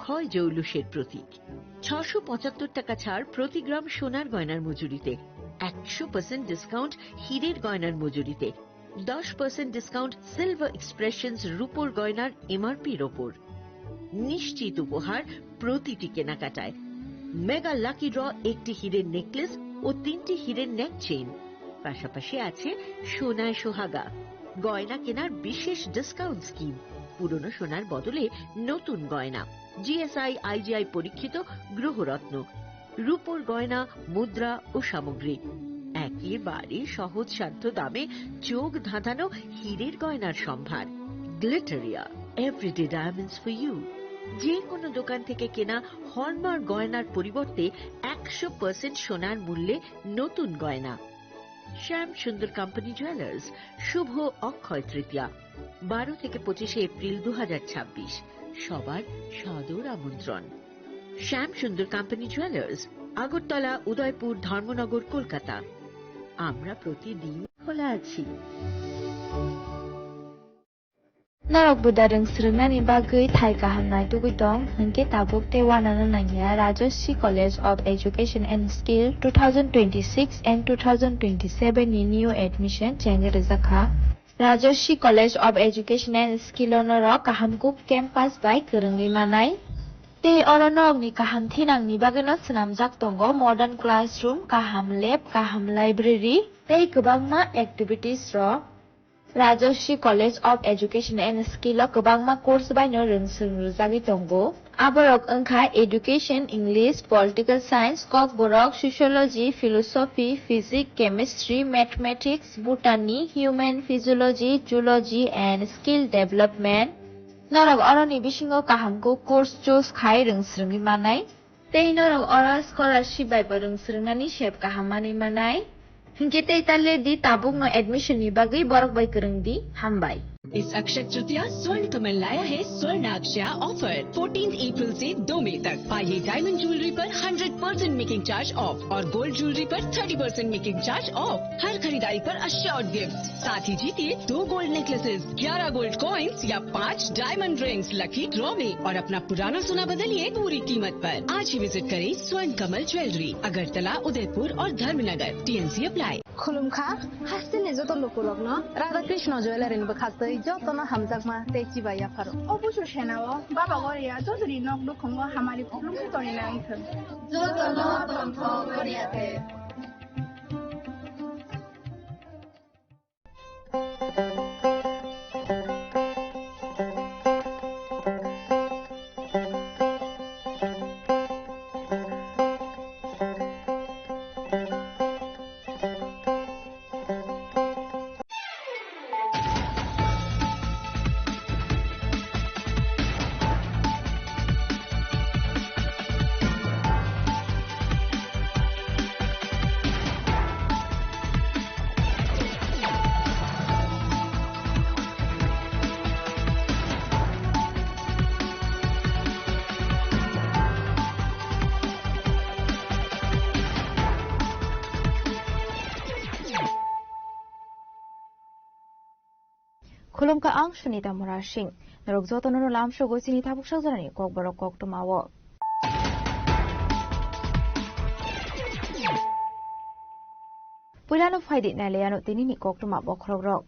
অক্ষয় জৌলুসের প্রতীক। 675 টাকা ছাড় প্রতি গ্রাম সোনার গয়নার মজুরিতে, 100% ডিসকাউন্ট হীরের গয়নার মজুরিতে, 10% ডিসকাউন্ট সিলভার এক্সপ্রেশনস রূপোর গয়নার এমআরপির ওপর। নিশ্চিত উপহার প্রতিটি কেনাকাটায়। মেগা লাকি ড্র একটি হীরের নেকলেস ও 3টি হীরের নেক চেইন। পাশাপাশি আছে সোনায় সোহাগা, গয়না কেনার বিশেষ ডিসকাউন্ট স্কিম, পুরনো সোনার বদলে নতুন গয়না, জিএসআই আইজিআই পরীক্ষিত গ্রহরত্ন, রূপোর গয়না, মুদ্রা ও সামগ্রী, একেবারে সহজসাধ্য দামে চোখ ধাঁধানো হীরের গয়নার সম্ভার। Glitteria, everyday diamonds for you. যে কোনো দোকান থেকে কেনা হলমার্ক গয়নার পরিবর্তে 100% সোনার মূল্যে নতুন গয়না। শ্যাম সুন্দর কোম্পানি জুয়েলার্স, শুভ অক্ষয় তৃতীয়া, 12 থেকে 25 এপ্রিল 2026। সবার সাদর আমন্ত্রণ। শ্যাম সুন্দর কোম্পানি জুয়েলার্স, আগরতলা, উদয়পুর, ধর্মনগর, কলকাতা। আমরা প্রতিদিন খোলা আছি। Narok budareng srengani bagui thai kahamnai tugui hingke tabuk te wanana nangya Rajashri College of Education and Skill 2026 and 2027 ni new admission change rezakha Rajashri College of Education and Skill onoro kahamkup campus by kerengli manai te oronok ni kaham thinang ni bageno snamjak tongo modern classroom, kaham lab, kaham library tei kwbangma activities ro Rajashri College of Education and Skill o kwbangma course baino rongsung rujagui tongo. Aborok wngkha Education, English, Political Science, Kok borok Sociology, Philosophy, Physics, Chemistry, Mathematics, Botany, Human Physiology, Zoology and Skill Development. Norok oroni bisingo kahamko course choose khai rongsrungui manai. Tei norok ora scholarship bai rongsrungnani sep kahammani manai. Hingke tei talle di tabuk no admission ni bagui borok bai kereng di hambai. इस अक्षय तृतीया स्वर्ण कमल लाया है स्वर्ण अक्षया offer 14 अप्रैल से 2 मई तक। पाइए diamond jewellery पर 100% making charge of और गोल्ड ज्वेलरी पर 30% मेकिंग चार्ज ऑफ। हर खरीदारी पर अश्योर्ड गिफ्ट, साथ ही जीतिए 2 गोल्ड नेकलेसेस, 11 गोल्ड कॉइन्स या 5 डायमंड रिंग्स लकी ड्रॉ में और अपना पुराना सोना बदलिए पूरी कीमत पर। आज ही विजिट करें स्वर्ण कमल ज्वेलरी, अगरतला, उदयपुर और धर्मनगर। TNC apply. खुलुमखा हासिने जत लोकलग्न राधा कृष्ण ज्वेलारि बखासै जतन हामजाकमा तेची बाया फारो অবশ্য সেনাও বাবা গরিয়া যদি নক দুখঙ্গ হামারি খুলুমকে তরি না আইথন जतन तन्थ गरियाते Khulumka ang Sunita Murashing narok jotonono lamsho goisini tabuk sakjarani kok borok kok tumawo. Puilano faidi naleyano tinini kok tuma bokrogrok.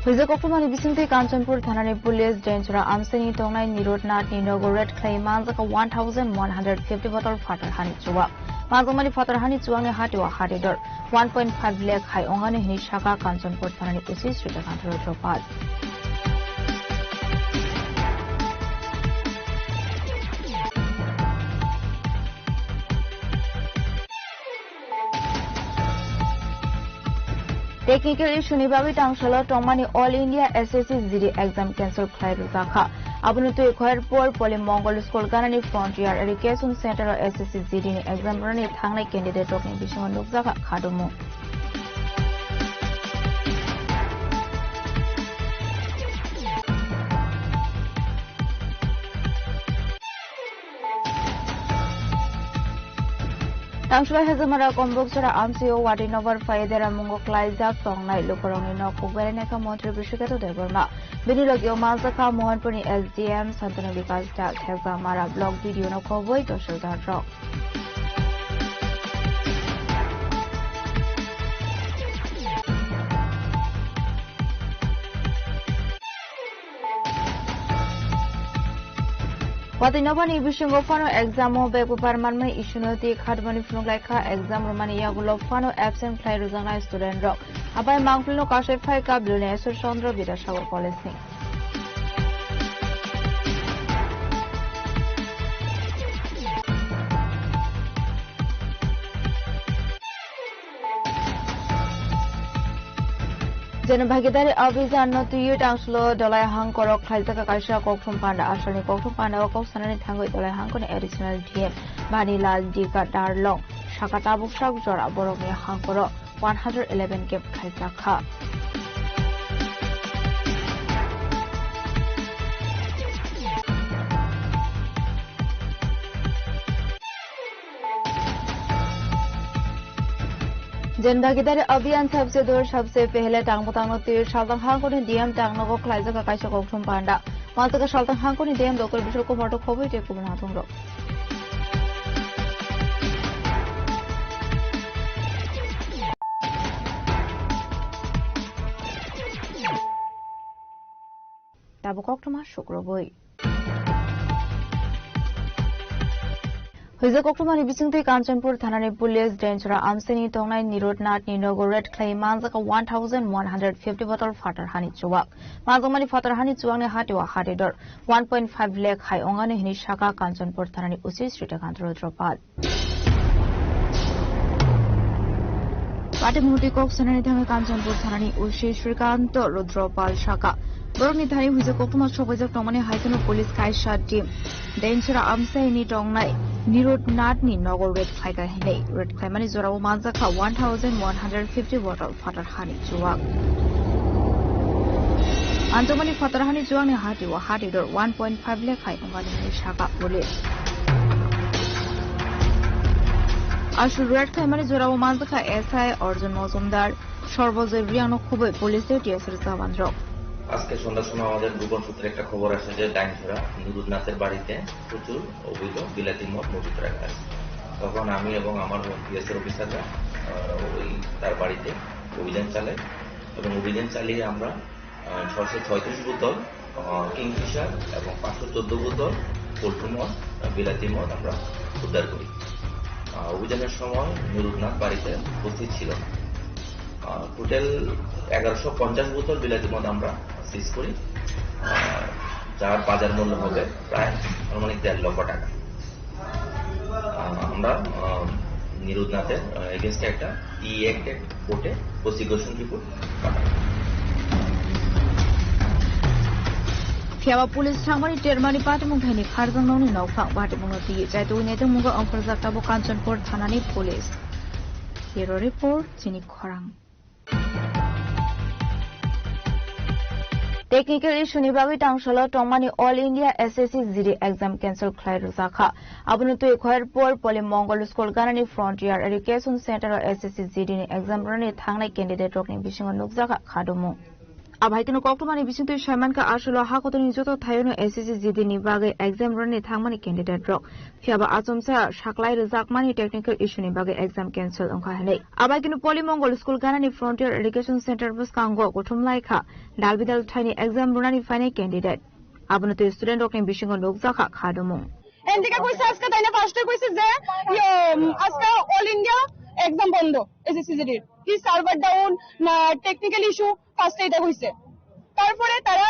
Huiza kok tumani bisingte Kanchanpur thanani police Denchura Amseni Tongnai Nirod Nat Ninogo Red Clay Manzaka 1150 bottle fatar hani chuwa. Mazamani fatar hani chuwangni hatiwa hatidor 1.5 lakh hai ongani hini shaka Kanchanpur thanani usi Srita Kantharo Chopal. Technical issue ni babi tangshalo tongmani All India SSC GD exam cancel khai ruzakha. Abunutu ekhoyer por Poli Mongol School Ganani Frontier Education Center SSC GD ni exam rani thangnai candidate rokni bisingor nukjaka khadumu. Tangshula Hazamara Kombokchara Amsio Wadinover Faidera Mungo Klaizak Tongnai Lukoroni no Kubereneka Montri Bishikato Deborma. Binilogio Mazaka Mohanpuni SDM Santana Vikas Tak Hazamara blog video no Kovoi Toshil Rock. Watinobani Bishingo Fano exam Beku Parmanma Ishunoti Kadmani Funulaika exam Romania Gulo Fano absent fly Ruzana student rock. Abai Mangpino Kashe Faika Blune Chandra Vidashawa policy. जनभागीदारी अभियान नतुयु टांसलो दलाय हांगकरक खाइजाका काइसा कोकथुम panda आसरनि कोकथुम panda कौसानानि थांगै दलाय हांगकनि additional DM बानिलाल दिगा दारलं साका ताबुकसाक जरा बरकनि हांकर 111 cap खाइजाखा जनभागीदारी अभियान सबसे पहले टांगबोतांगनो तीर शालतां हांगकोनि डीएम टांगनगो खाइजाका काइसा कोकथुम पान्डा मातका शालतां हांगकोनि डीएम डॉक्टर बिशल कुमार तो खबै ते कुबना थंगरो Tabo कोकथुमा शुक्रबोय Huiza Koktumani Bisingte Kanchanpur Thanani Police Danger Amseni Tongnai Nirodnath Ninogo Red Clay Manzaka 1,150 bottle fatar hani chuak. Manzamani fatar hani chuak ne hatiwa hatidor 1.5 lakh high ongane hini shaka Kanchanpur Thanani Usi Street Kantro Dropad. Pati Muti Kok Sanani Thame Kanchanpur Thanani Usi Srikanto Rudropal Shaka. Borni Thani Huiza Koktuma Chobajak Tomani Haitano Police Kaisha Team. Danger Amseni Tongnai Nirodnath Ninogo Red Clay Hine. Red Clay Mani Zorao Manzaka 1,150 bottle fatar hani chuak. Antomani fatar hani chuak ne hatiwa hatidor 1.5 lakh high ongani hini shaka police. Ashur Red Clay Mani Zorao Manzaka SI Arjun Mozumdar Shorbozoriano Khuboi Police TSR Zavandrok. আজকে সন্ধ্যার সময় আমাদের গোপন সূত্রে একটা খবর আসে যে ডাইনছড়া নিরুদনাথের বাড়িতে প্রচুর অবৈধ বিলাতি মদ মজুত রাখা আছে। তখন আমি এবং আমার পিএসএর অফিসাররা ওই তার বাড়িতে অভিযান চালাই এবং অভিযান চালিয়ে আমরা 636 বোতল কিংফিশার এবং 514 বোতল পোল্ট্রি মদ বিলাতি মদ আমরা উদ্ধার করি। অভিযানের সময় নিরুদনাথ বাড়িতে উপস্থিত ছিল না। টোটাল 1150 বোতল বিলাতি মদ আমরা সিজ করি, যার বাজার মূল্য হবে প্রায় আনুমানিক 1.5 লক্ষ টাকা। আমরা নিরুদনাথের এগেইনস্টে একটা অ্যাক্ট কোর্টে প্রসিকিউশন রিপোর্ট পাঠাই। Fiaba Police Tangmani Termani Patimung Hani Kharzang Noni Nofang Patimung Ti Jaitu Netung Mungo Amperzak Tabo Kanchanpur Thanani Police. Hero Report Chini Khorang. Technical issue ni bagi tangshala Tongmani All India SSC ZD exam cancel Clyde Ruzaka. Abunutu Ekhoirpur Poly Mongol School Ganani Frontier Education Center SSC ZD ni exam rani thangnai candidate rokni bisingo nukjaka khadumu. Abhaitino Koktumani bisintu Shamanka Ashula Hakotoni Joto Thayono SSC ZD ni bagi exam rani thangmani candidate rok. Fiaba Atomsa Shaklai Rizakmani technical issue ni bagi exam cancel onkhahane. Abhaitino Poly Mongol School Ganani Frontier Education Center Buskango Kotumlaika Dalbidal Tiny exam runani fine candidate. Abunutu student rokni bisingo nukjaka khadumu. এন্ডিকা কইছে আজকে তাইনা ফার্স্টে কইছে যে আজকে all India exam বন্ধ SSC কি server down না টেকনিক্যাল ইস্যু ফার্স্টে এটা হইছে। তারপরে তারা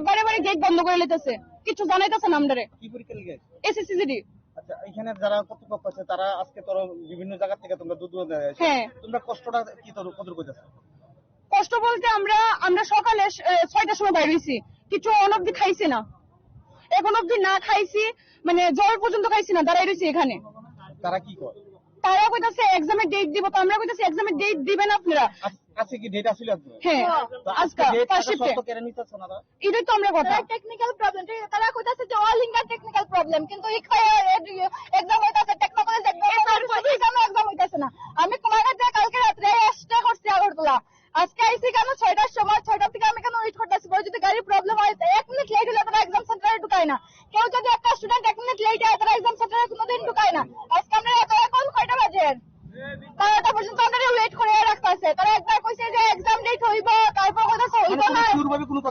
বারে বারে গেট বন্ধ করে লইতেছে, কিছু জানাইতেছে না আমরারে। কি পরীক্ষার গেট? এসএসসি। আচ্ছা, এখানে যারা কর্তৃপক্ষ আছে তারা আজকে তোর বিভিন্ন জায়গা থেকে তোমরা দুধ দেয়। হ্যাঁ, তোমরা কষ্টটা কি তোর কত কইতাছ? কষ্ট বলতে আমরা সকালে 6টার সময় বাইরে হইছি, কিছু অনবধি খাইছি না, এখন অবধি না খাইছি, মানে জল পর্যন্ত খাইছি না, দাঁড়াই রইছি এখানে। তারা কি করে? তারা কইতাছে এক্সামের ডেট দিব, তো আমরা কইতাছি এক্সামের ডেট দিবেন আপনারা। আজকে কি ডেট আসলে আপনার? হ্যাঁ, আজকে ফার্স্ট শিফটে কেন নিতেছ না? এটাই তো আমরা কথা। টেকনিক্যাল প্রবলেম, তারা কইতাছে যে অল ইন্ডিয়া টেকনিক্যাল প্রবলেম, কিন্তু এক্সাম হইতাছে টেকনিক্যাল এক্সাম হইতাছে না। আমি তোমার কাছে কালকে রাত্রে আসতে করছি আগরতলা, আজকে আইসি কেন 6টার সময়, 6টা থেকে আমি কেন ওয়েট করতেছি। যদি গাড়ি প্রবলেম হয় 1 মিনিট লেট হলে তারা এক্সাম সেন্টারে ঢুকায় না। কেউ যদি একটা স্টুডেন্ট 1 মিনিট লেট হয় তারা এক্সাম সেন্টারে কোনোদিন ঢুকায় না। আজকে আমরা এখন কয়টা বাজে 12টা পর্যন্ত আমরা ওয়েট করে রাখতেছে। তারা একবার কইছে যে এক্সাম ডেট হইব, তারপর কইতাছে হইব না,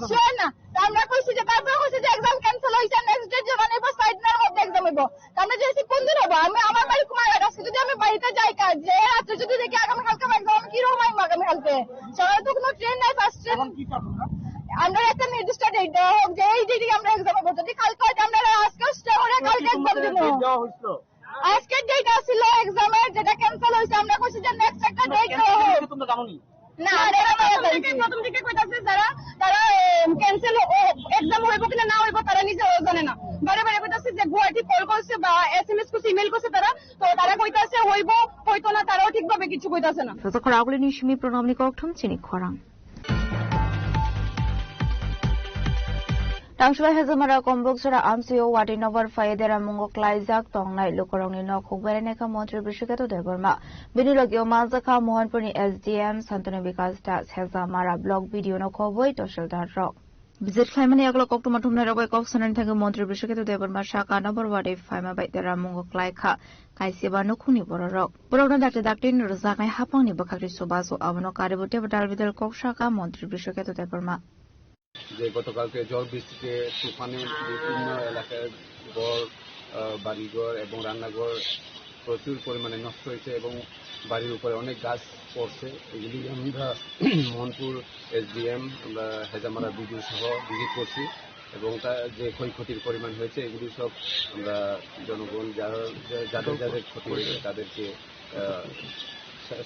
শিওর না। আমরা কইছি যে তারপর কইছে যে এক্সাম ক্যান্সেল হইছে, নেক্সট ডেট জানাইব 6 দিনের মধ্যে এক্সাম হইব। আমরা যেছি কোন দিন হবে? আমি আমার বাড়ি কুমারঘাট, আজকে যদি আমি বাড়িতে যাই কাজ যে রাতে যদি দেখি আগামী কালকে এক্সাম, আমি কি রকম আইব আগামী কালকে? সকালে তো কোনো ট্রেন নাই, ফার্স্ট ট্রেন। আমরা একটা নির্দিষ্ট ডেট দেওয়া হোক যে এই ডেটে আমরা এক্সাম হবো। যদি কালকে হয় আমরা আজকে স্টে করে কালকে এক্সাম দিব। আজকের ডেট আসছিল এক্সামের, যেটা ক্যান্সেল হইছে। আমরা কইছি যে নেক্সট একটা ডেট দেওয়া হোক। তোমরা জানোনি? না, প্রথম দিকে কইতাছে যারা তারা ক্যান্সেল এক্সাম হইব কিনা না হইব তারা নিজেও জানে না। বারে বারে কইতাছে যে গুয়াহাটি কল করছে বা SMS করছে, ইমেল করছে তারা, তো তারা কইতাছে হইব হইতো না, তারাও ঠিকভাবে কিছু কইতাছে না। Khoraguli ni shimi pronamni kokthum chini khorang. Tangshula hezamara komboksora amsio wati novar faedera mungo klaizak tongnai lokorongni nok hugbere neka montri brishiketo deborma binilogyo mazakha mohanpurni SDM santone bikas das hezamara blog video no khoboi toshel darrok Visit Climate Yaglok Octomatum Nerobay Coxon Tango Montri Brishketo Deborma Shaka number what if Fima by the Ramungo Klaika Kaisiba no Kuni Borok. Borona Dactin Rozaka Haponi Bakari Sobaso Avano Karibu Tebadal Vidal Kokshaka Montri Brishketo Deborma. যে গতকালকে ঝড় বৃষ্টিতে তুফানে বিভিন্ন এলাকায় ঘর, বাড়িঘর এবং রান্নাঘর প্রচুর পরিমাণে নষ্ট হয়েছে এবং বাড়ির উপরে অনেক গাছ পড়ছে। এগুলি আমরা মোহনপুর SDM আমরা হেজামারা বিডিও সহ ভিজিট করছি এবং যে ক্ষয়ক্ষতির পরিমাণ হয়েছে এগুলি সব আমরা জনগণ যাদের ক্ষতি হয়েছে তাদেরকে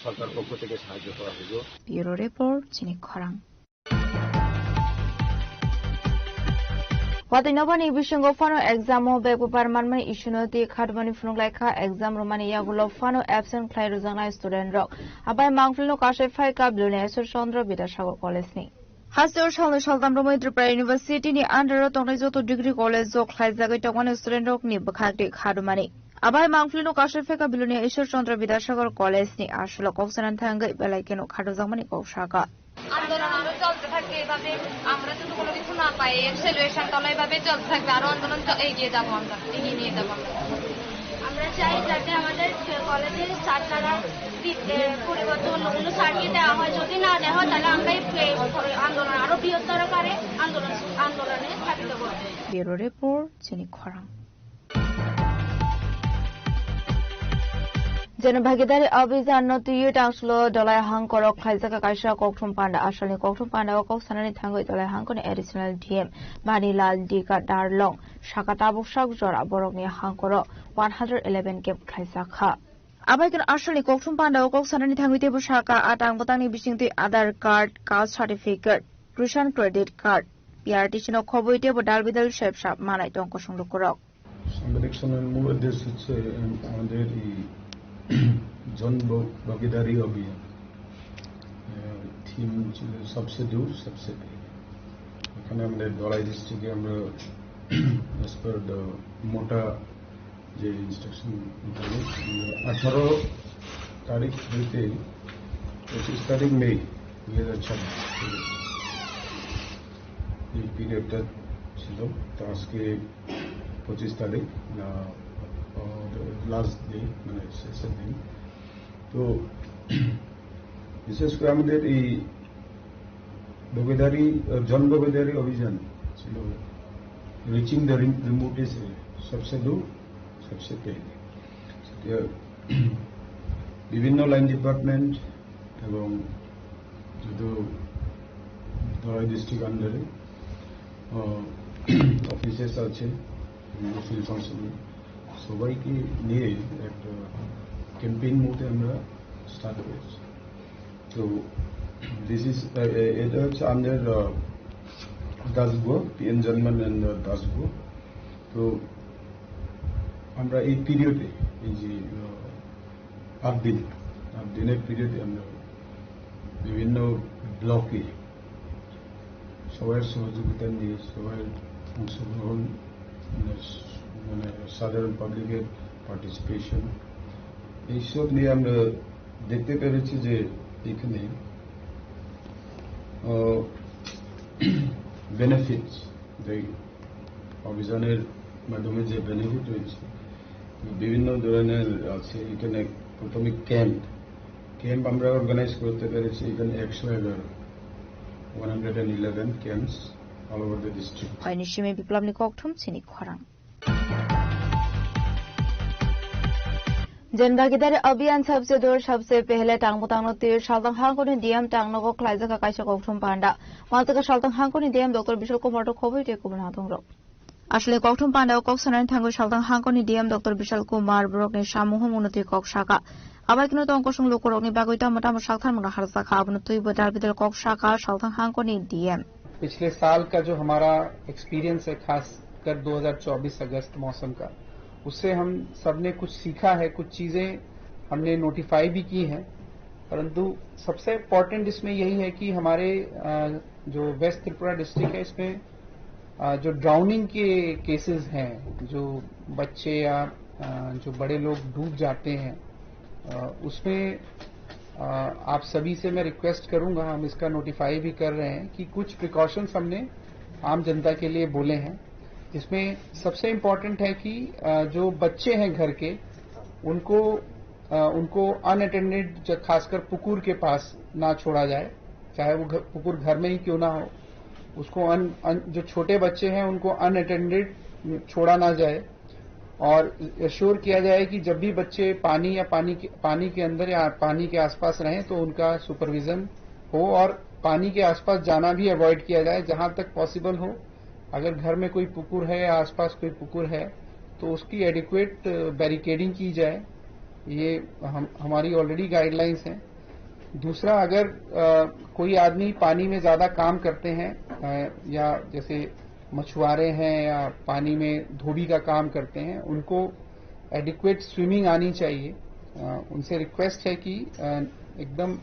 সরকার পক্ষ থেকে সাহায্য করা হইল। ব্যুরো রিপোর্ট চিনি খরাং। Watinobani Bishango Fano exam of Beguparman Ishunoti Kadmani Funulaika exam Romania Gulo Fano absent Clairuzana student rock. Abai Mangflino Kashe Faika Blunesur Chandra Bidashago Colesni. Hasur Shaltam Romoitra University ni under Tonizo degree college Zok Klaizaga one student rock ni Bakati Kadumani. Abai Mangflino Kashe Faka Blunesur Chandra Bidashago Colesni Ashlo Kosan and Tanga Belakino Kaduzamani Koshaka. আন্দোলন আরো চলতে থাকবে, এভাবে আমরা যদি কোনো কিছু না পাই এক্সেলুয়েশন তাহলে এভাবে চলতে থাকবে, আরো আন্দোলন এগিয়ে যাবো, আমরা এগিয়ে নিয়ে যাবো। আমরা চাই যাতে আমাদের কলেজের ছাত্ররা পরিবর্তন অন্য সার্টিয়ে দেওয়া হয়, যদি না দেওয়া হয় তাহলে আমরা আন্দোলন আরো বৃহত্তর আকারে আন্দোলনে স্থাপিত করবো। ব্যুরো রিপোর্ট চিনি খরাং। जनभागीदारी अभियान नतियो टांसलो दलाय हांगकरक खाइजाका काइसा कोकथुम पांडा आसलनि कोकथुम पांडा कोकसानानि थांगै दलाय हांगकनि एडिशनल DM बानिलाल डिका दारलं शाका ताबुकसाक जरा बरकनि हांगकर 111 केप खाइजाखा आबायकन आसलनि कोकथुम पांडा कोकसानानि थांगै तेबु शाका आटांग बतांनि बिसिंति आधार कार्ड कास्ट सर्टिफिकेट किसान credit card PRTC no खबैते बदाल Bidal शेपसाप मानाय टंक संलुकरक সংরক্ষণের মূল উদ্দেশ্য হচ্ছে আমাদের জন ভাগিদারি অভিযান থিম ছিল সবসে দূর সবসে পে। এখানে আমাদের দলাই ডিস্ট্রিক্টে আমরা as per the মোটা যে ইনস্ট্রাকশন 18 তারিখ হইতে 25 তারিখ মে 2026 এই পিরিয়ডটা ছিল। তো আজকে 25 তারিখ লাস্ট ডে মানে শেষের দিন। তো বিশেষ করে আমাদের এই ভাগিদারি জন ভাগিদারি অভিযান ছিল রিচিং দ্য রিমোটেস্ট সবসে দূর সবসে পেলে। বিভিন্ন লাইন ডিপার্টমেন্ট এবং যত ধলাই ডিস্ট্রিক্ট আন্ডারে অফিসেস আছে, ফিল্ড ফাংশন সবাইকে নিয়ে একটা ক্যাম্পেইন মোডে আমরা স্টার্ট করেছি। তো দিস ইজ এটা হচ্ছে আমাদের দাসগো PN জন্মন এন্ড দাসগো। তো আমরা এই পিরিয়ডে এই যে 8 দিনের পিরিয়ডে আমরা বিভিন্ন ব্লকে সবার সহযোগিতা নিয়ে সবার অংশগ্রহণ মানে সাধারণ পাবলিকের পার্টিসিপেশন এইসব নিয়ে আমরা দেখতে পেরেছি যে এখানে বেনিফিটস অভিযানের মাধ্যমে যে বেনিফিট রয়েছে বিভিন্ন ধরনের আছে। এখানে প্রথমে ক্যাম্প আমরা অর্গানাইজ করতে পেরেছি। এখানে 111 camps all over the district. Nischimei biplab ni kokthum chini khorang. जनभागीदारी अभियान सबसे दूर सबसे पहले टांगबुतांगनो तीर शालतंग हांगकोनी डीएम टांगनोगो क्लाइजका काइसा कोकथुम पांडा मालतका शालतंग हांगकोनी डीएम डॉक्टर विशाल कुमार खबर टे कुबना दंग्रो আসলে ককথুম পান্ডা কক সনানি থাঙ্গো শালতং হাংকনি ডিএম ডক্টর বিশাল কুমার ব্রকনি সামূহ উন্নতি কক শাখা আবার কিন্তু তঙ্কসং লোকরকনি বাগৈতা মটাম শালথান মনা हारसाखा अब तुई बदार बिदर কক शाखा शालतंग हांकनी डीएम पिछले साल का जो हमारा एक्सपीरियंस है खासकर 2024 अगस्त मौसम का उससे हम सबने कुछ सीखा है, कुछ चीजें हमने नोटिफाई भी की हैं, परंतु सबसे इम्पोर्टेंट इसमें यही है कि हमारे जो वेस्ट त्रिपुरा डिस्ट्रिक्ट है इसमें जो ड्राउनिंग के केसेस हैं, जो बच्चे या जो बड़े लोग डूब जाते हैं उसमें आप सभी से मैं रिक्वेस्ट करूंगा, हम इसका नोटिफाई भी कर रहे हैं कि कुछ प्रिकॉशंस हमने आम जनता के लिए बोले हैं, जिसमें सबसे इम्पोर्टेंट है कि जो बच्चे हैं घर के उनको अनअटेंडेड खासकर पुकुर के पास ना छोड़ा जाए, चाहे वो पुकुर घर में ही क्यों ना हो, उसको जो छोटे बच्चे हैं उनको अनअटेंडेड छोड़ा ना जाए और एश्योर किया जाए कि जब भी बच्चे पानी या पानी के अंदर या पानी के आसपास रहें तो उनका सुपरविजन हो और पानी के आसपास जाना भी अवॉइड किया जाए जहां तक पॉसिबल हो। अगर घर में कोई पुकुर है या आसपास कोई पुकुर है तो उसकी एडिक्वेट बैरिकेडिंग की जाए, ये हमारी ऑलरेडी गाइडलाइंस हैं। दूसरा, अगर कोई आदमी पानी में ज्यादा काम करते हैं या जैसे मछुआरे हैं या पानी में धोबी का काम करते हैं, उनको एडिक्वेट स्विमिंग आनी चाहिए। उनसे रिक्वेस्ट है कि एकदम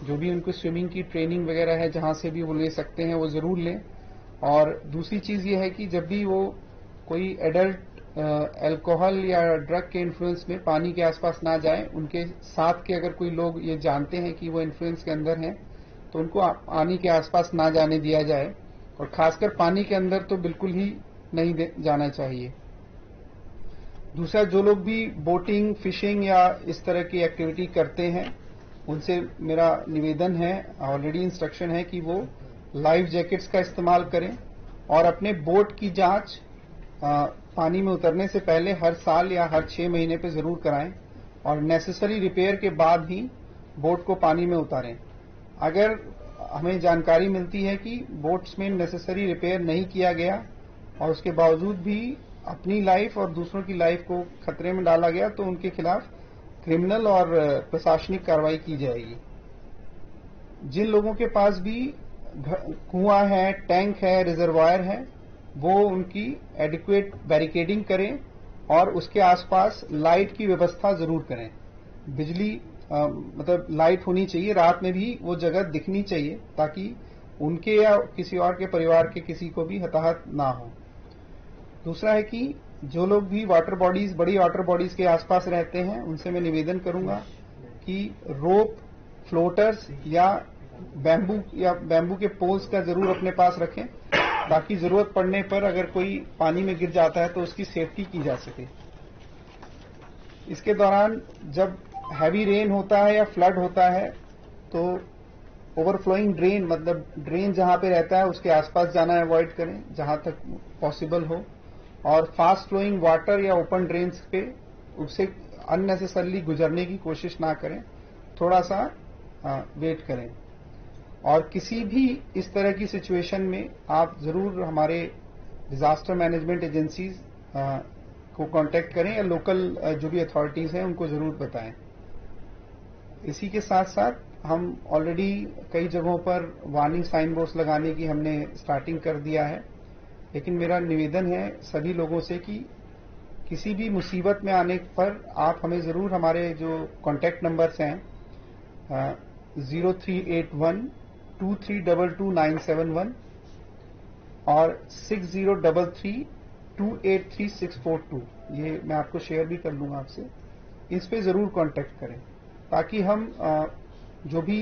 जो भी उनको स्विमिंग की ट्रेनिंग वगैरह है जहां से भी वो ले सकते हैं वो जरूर लें। और दूसरी चीज ये है कि जब भी वो कोई एडल्ट अल्कोहल या ड्रग के इन्फ्लुएंस में पानी के आसपास ना जाए, उनके साथ के अगर कोई लोग ये जानते हैं कि वो इन्फ्लुएंस के अंदर हैं तो उनको पानी के आसपास ना जाने दिया जाए और खासकर पानी के अंदर तो बिल्कुल ही नहीं जाना चाहिए। दूसरा, जो लोग भी बोटिंग, फिशिंग या इस तरह की एक्टिविटी करते हैं उनसे मेरा निवेदन है, ऑलरेडी इंस्ट्रक्शन है कि वो लाइफ जैकेट्स का इस्तेमाल करें और अपने बोट की जांच पानी में उतरने से पहले हर साल या हर 6 महीने पे जरूर कराएं और नेसेसरी रिपेयर के बाद ही बोट को पानी में उतारें। अगर हमें जानकारी मिलती है कि बोट्स में नेसेसरी रिपेयर नहीं किया गया और उसके बावजूद भी अपनी लाइफ और दूसरों की लाइफ को खतरे में डाला गया तो उनके खिलाफ क्रिमिनल और प्रशासनिक कार्रवाई की जाएगी। जिन लोगों के पास भी कुआं है, टैंक है, रिजर्वायर है, वो उनकी एडिक्वेट बैरिकेडिंग करें और उसके आसपास लाइट की व्यवस्था जरूर करें। बिजली मतलब लाइट होनी चाहिए, रात में भी वो जगह दिखनी चाहिए ताकि उनके या किसी और के परिवार के किसी को भी हताहत ना हो। दूसरा है कि जो लोग भी वाटर बॉडीज, बड़ी वाटर बॉडीज के आसपास रहते हैं उनसे मैं निवेदन करूंगा कि रोप, फ्लोटर्स या बैम्बू के पोल्स का जरूर अपने पास रखें ताकि जरूरत पड़ने पर अगर कोई पानी में गिर जाता है तो उसकी सेफ्टी की जा सके। इसके दौरान जब हैवी रेन होता है या फ्लड होता है तो ओवरफ्लोइंग ड्रेन, मतलब ड्रेन जहां पे रहता है उसके आसपास जाना अवॉइड करें जहां तक पॉसिबल हो और फास्ट फ्लोइंग वाटर या ओपन ड्रेन्स पे उससे अननेसेसरली गुजरने की कोशिश ना करें, थोड़ा सा वेट करें। और किसी भी इस तरह की सिचुएशन में आप जरूर हमारे डिजास्टर मैनेजमेंट एजेंसीज को कांटेक्ट करें या लोकल जो भी अथॉरिटीज हैं उनको जरूर बताएं। इसी के साथ साथ हम ऑलरेडी कई जगहों पर वार्निंग साइन बोर्ड्स लगाने की हमने स्टार्टिंग कर दिया है, लेकिन मेरा निवेदन है सभी लोगों से कि किसी भी मुसीबत में आने पर आप हमें जरूर हमारे जो कॉन्टैक्ट नंबर्स हैं 038123222971 और 6033283642 ये मैं आपको शेयर भी कर लूंगा आपसे, इस पे जरूर कांटेक्ट करें ताकि हम जो भी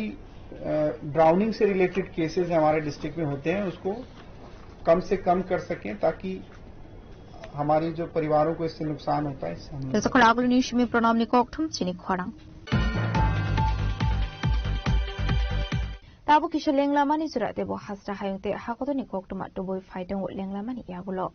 ड्राउनिंग से रिलेटेड केसेस हमारे डिस्ट्रिक्ट में होते हैं उसको कम से कम कर सकें ताकि हमारी जो परिवारों को इससे नुकसान होता है इससे हम Tabu kisha lenglamani surate bo hasra hayungte hakoto ni koktuma to boy fighting wo lenglamani yagulo.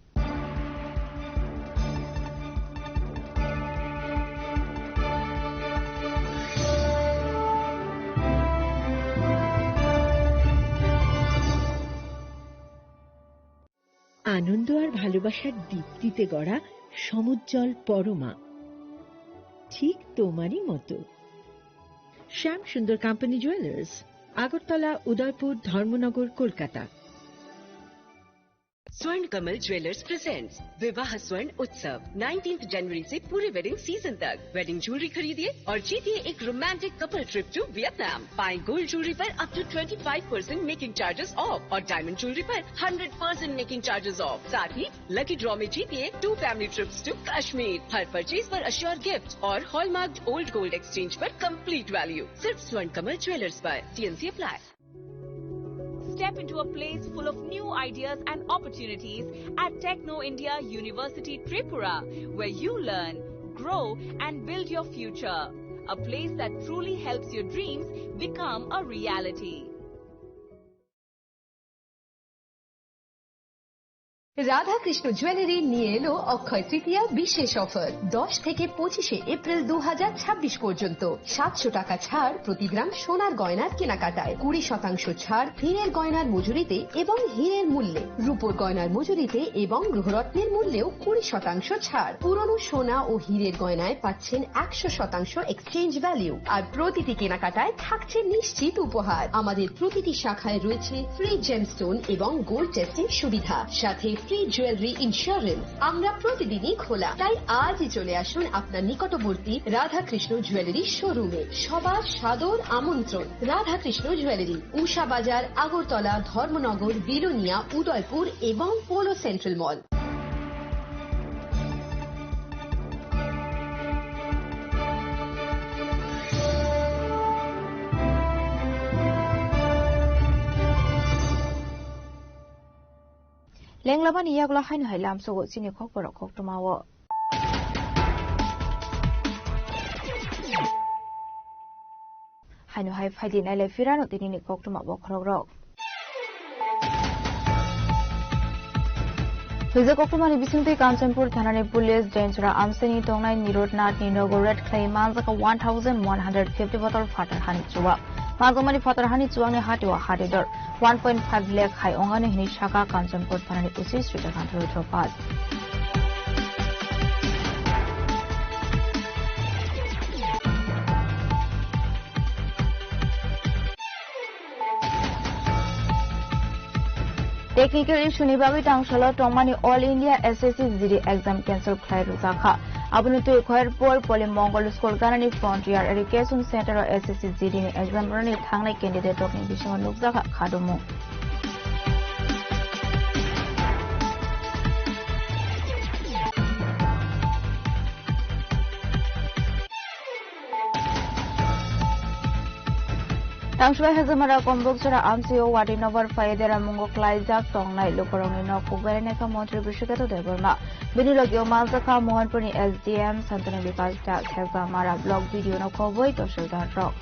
আনন্দ আর ভালোবাসার দীপ্তিতে গড়া সমুজ্জ্বল পরমা, ঠিক তোমারই মতো। শ্যাম সুন্দর কোম্পানি জুয়েলার্স, আগরতলা, উদয়পুর, ধর্মনগর, কলকাতা। स्वर्ण कमल ज्वेलर्स प्रेजेंट्स विवाह स्वर्ण उत्सव 19 जनवरी से पूरे वेडिंग सीजन तक। वेडिंग ज्वेलरी खरीदिए और जीतिए एक romantic couple trip to Vietnam. पाएं गोल्ड ज्वेलरी पर up to 25% making charges off और डायमंड ज्वेलरी पर 100% मेकिंग चार्जेस ऑफ। साथ ही लकी ड्रॉ में जीतिए 2 फैमिली ट्रिप्स टू कश्मीर। हर परचेज पर अश्योर गिफ्ट और हॉलमार्क ओल्ड गोल्ड एक्सचेंज पर कंप्लीट वैल्यू। सिर्फ स्वर्ण कमल ज्वेलर्स पर। TNC apply. Step into a place full of new ideas and opportunities at Techno India University Tripura, where you learn, grow and build your future. A place that truly helps your dreams become a reality. Radha Krishna jewellery নিয়ে এলো অক্ষয় তৃতীয়া বিশেষ offer. 10 থেকে 25 April 2026 পর্যন্ত 700 টাকা ছাড় প্রতি গ্রাম সোনার গয়নার কেনাকাটায়, 20% ছাড় হীরের গয়নার মজুরিতে এবং হীরের মূল্যে, রূপোর গয়নার মজুরিতে এবং গ্রহরত্নের মূল্যেও 20% ছাড়। পুরনো সোনা ও হীরের গয়নায় পাচ্ছেন 100% এক্সচেঞ্জ ভ্যালু আর প্রতিটি কেনাকাটায় থাকছে নিশ্চিত উপহার। আমাদের প্রতিটি শাখায় রয়েছে ফ্রি জেমস্টোন এবং গোল্ড টেস্টিং সুবিধা, সাথে ফ্রি জুয়েলারি ইন্স্যুরেন্স। আমরা প্রতিদিনই খোলা, তাই আজই চলে আসুন আপনার নিকটবর্তী রাধাকৃষ্ণ জুয়েলারি শোরুমে। সবার সাদর আমন্ত্রণ। রাধাকৃষ্ণ জুয়েলারি, উষা বাজার, আগরতলা, ধর্মনগর, বিলোনিয়া, উদয়পুর এবং polo central mall. Lenglaman iyagla hain hailam so sini khok por khok tumawo. Hainu hai faidin ale firano tinini khok tumawo khorogro. Hizo koktumani bisingte Kanchanpur thanani police Dainchura Amseni tongnai Nirodnath Ninogo red claim manzaka 1150 bottle fatar hani chuwa. Mazomani fatar hani chuwangni hatiwa hadidor 1.5 lakh hai ongani hini shaka Kanchanpur thanani usi street kanthro tropas. Technical issue ni babi tangshalo tongmani All India SSC GD exam cancel khai ruzakha. Abunutu ekhoir por Poly Mongol School Ganani Frontier Education Center SSC GD ni exam rani thangnai candidate okni bishon lukzakha khadumu. Tangshwai hazamara kombokjara amsio wadi number 5 dera mungo klaijak tongnai lokorongni no kuberene ka montri bishiketo deborma binilogyo malzaka mohanpurni SDM santani vikas tak hazamara blog video no khoboi to shildar rock.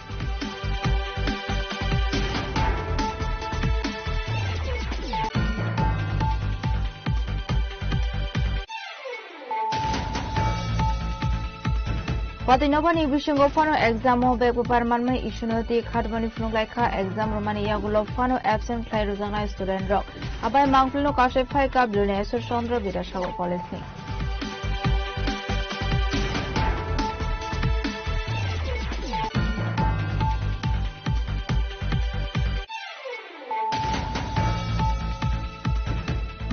Patinobani bishingo fano exam ho beku parmanmani ishunoti khadmani funuglaikha exam romani yagulo fano absent khai ruzana student rock abai mangfulno kashe phai ka blune esor chandra bidasago college ni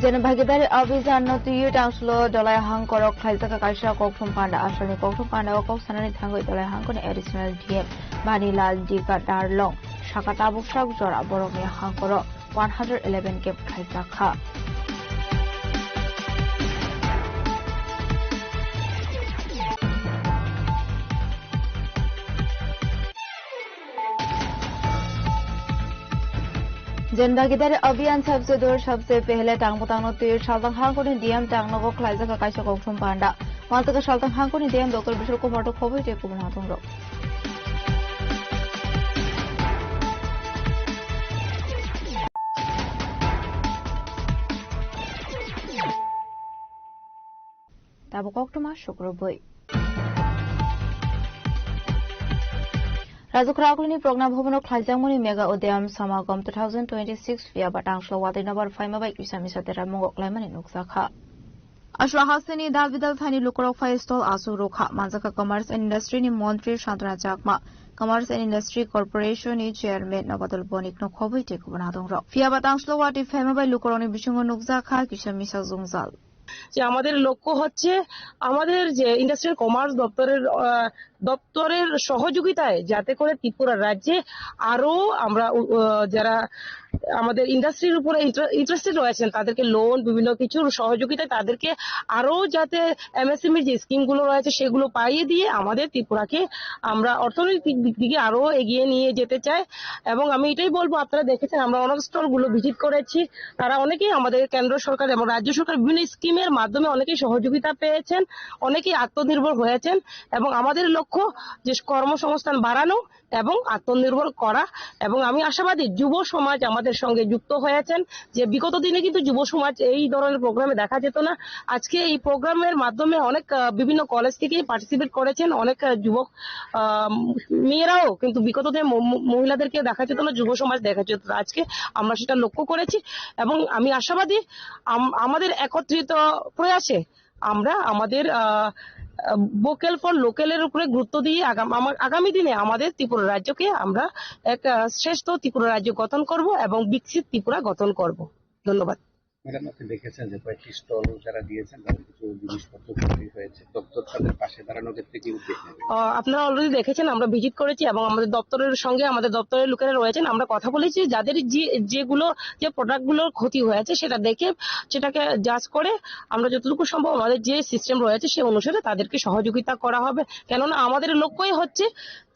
जनभागीदारी अभियान नतुयु टांसलो दलाय हांगकरक खाइजाका काइसा कौथुम पांडा आसामनि कौथुम पांडा कौसानानि थांगै दलाय हांगकरनि additional DM Banilal दिगा दारलं शाखा ताबुकसाक जरा बरमनि हांकर 111 cap खाइजाखा जनभागीदारी अभियान सबसे दूर सबसे पहले टांगबोतांगनो तुयु शालतां हांगकरनि डीएम टांगनगो खाइजाका काइसा कौथुम पांडा मानताका शालतां हांगकरनि डीएम डॉक्टर बिशल कुमार खबै टे कुमन हातंग ताबुक अक्टोमा शुक्रबै राजख्राकुलनि प्रज्ञा भवनाव खाइजांमनि मेगा उद्याम समागम 2026 फिया बाटांसलो वादै नबार फाइमाबाय किसामिसा तेरा मंगकलायमानि नुकसाखा आश्ला हासेनि दाबिदाल थानि लुकरक फाइ स्टल आसु रोखा मानजाका कमार्स एन्ड इन्डास्ट्रीनि मन्त्री शान्तना चाकमा कमार्स एन्ड इन्डास्ट्री कर्पोरेशननि चेयारमेन नबादल बनिकनो खबै टेको बनादों र फिया बाटांसलो वादै फाइमाबाय लुकरकनि बिसंग नुकसाखा किसामिसा जुंजाल যে আমাদের লক্ষ্য হচ্ছে আমাদের যে ইন্ডাস্ট্রিয়াল কমার্স দপ্তরের সহযোগিতায় যাতে করে ত্রিপুরা রাজ্যে আরো আমরা যারা আমাদের ইন্ডাস্ট্রির উপরে ইন্টারেস্টেড রয়েছেন তাদেরকে লোন বিভিন্ন কিছুর সহযোগিতায় তাদেরকে আরো যাতে এমএসএমই যে স্কিমগুলো রয়েছে সেগুলো পাইয়ে দিয়ে আমাদের ত্রিপুরাকে আমরা অর্থনৈতিক দিক থেকে আরো এগিয়ে নিয়ে যেতে চাই এবং আমি এটাই বলবো আপনারা দেখেছেন আমরা অনেক স্টলগুলো ভিজিট করেছি তারা অনেকেই আমাদের কেন্দ্র সরকার এবং রাজ্য সরকার বিভিন্ন স্কিমের মাধ্যমে অনেকেই সহযোগিতা পেয়েছেন অনেকেই আত্মনির্ভর হয়েছেন এবং আমাদের লক্ষ্য যে কর্মসংস্থান বাড়ানো এবং আত্মনির্ভর করা এবং আমি আশাবাদী যুব সমাজ আমাদের সঙ্গে যুক্ত হয়েছেন যে বিগত দিনে কিন্তু যুব সমাজ এই ধরনের প্রোগ্রামে দেখা যেত না আজকে এই প্রোগ্রামের মাধ্যমে অনেক বিভিন্ন কলেজ থেকে পার্টিসিপেট করেছেন অনেক যুবক মেয়েরাও কিন্তু বিগত দিনে মহিলাদেরকে দেখা যেত না যুব সমাজ দেখা যেত আজকে আমরা সেটা লক্ষ্য করেছি এবং আমি আশাবাদী আমাদের একত্রিত প্রয়াসে আমরা আমাদের ভোকাল ফর লোকালের উপরে গুরুত্ব দিয়ে আগামী দিনে আমাদের ত্রিপুরা রাজ্যকে আমরা এক শ্রেষ্ঠ ত্রিপুরা রাজ্য গঠন করব এবং বিকশিত ত্রিপুরা গঠন করব ধন্যবাদ ম্যাডাম আপনি দেখেছেন যে কয়েকটি স্টল যারা দিয়েছেন তাদের কিছু জিনিসপত্র বিক্রি হয়েছে দপ্তর তাদের পাশে দাঁড়ানোর ক্ষেত্রে কি উদ্যোগ নেবে আপনারা অলরেডি দেখেছেন আমরা ভিজিট করেছি এবং আমাদের দপ্তরের সঙ্গে আমাদের দপ্তরের লোকেরা রয়েছেন আমরা কথা বলেছি যাদের যেগুলো যে প্রোডাক্টগুলোর ক্ষতি হয়েছে সেটা দেখে সেটাকে জাজ করে আমরা যতটুকু সম্ভব আমাদের যে সিস্টেম রয়েছে সেই অনুসারে তাদেরকে সহযোগিতা করা হবে কেননা আমাদের লক্ষ্যই হচ্ছে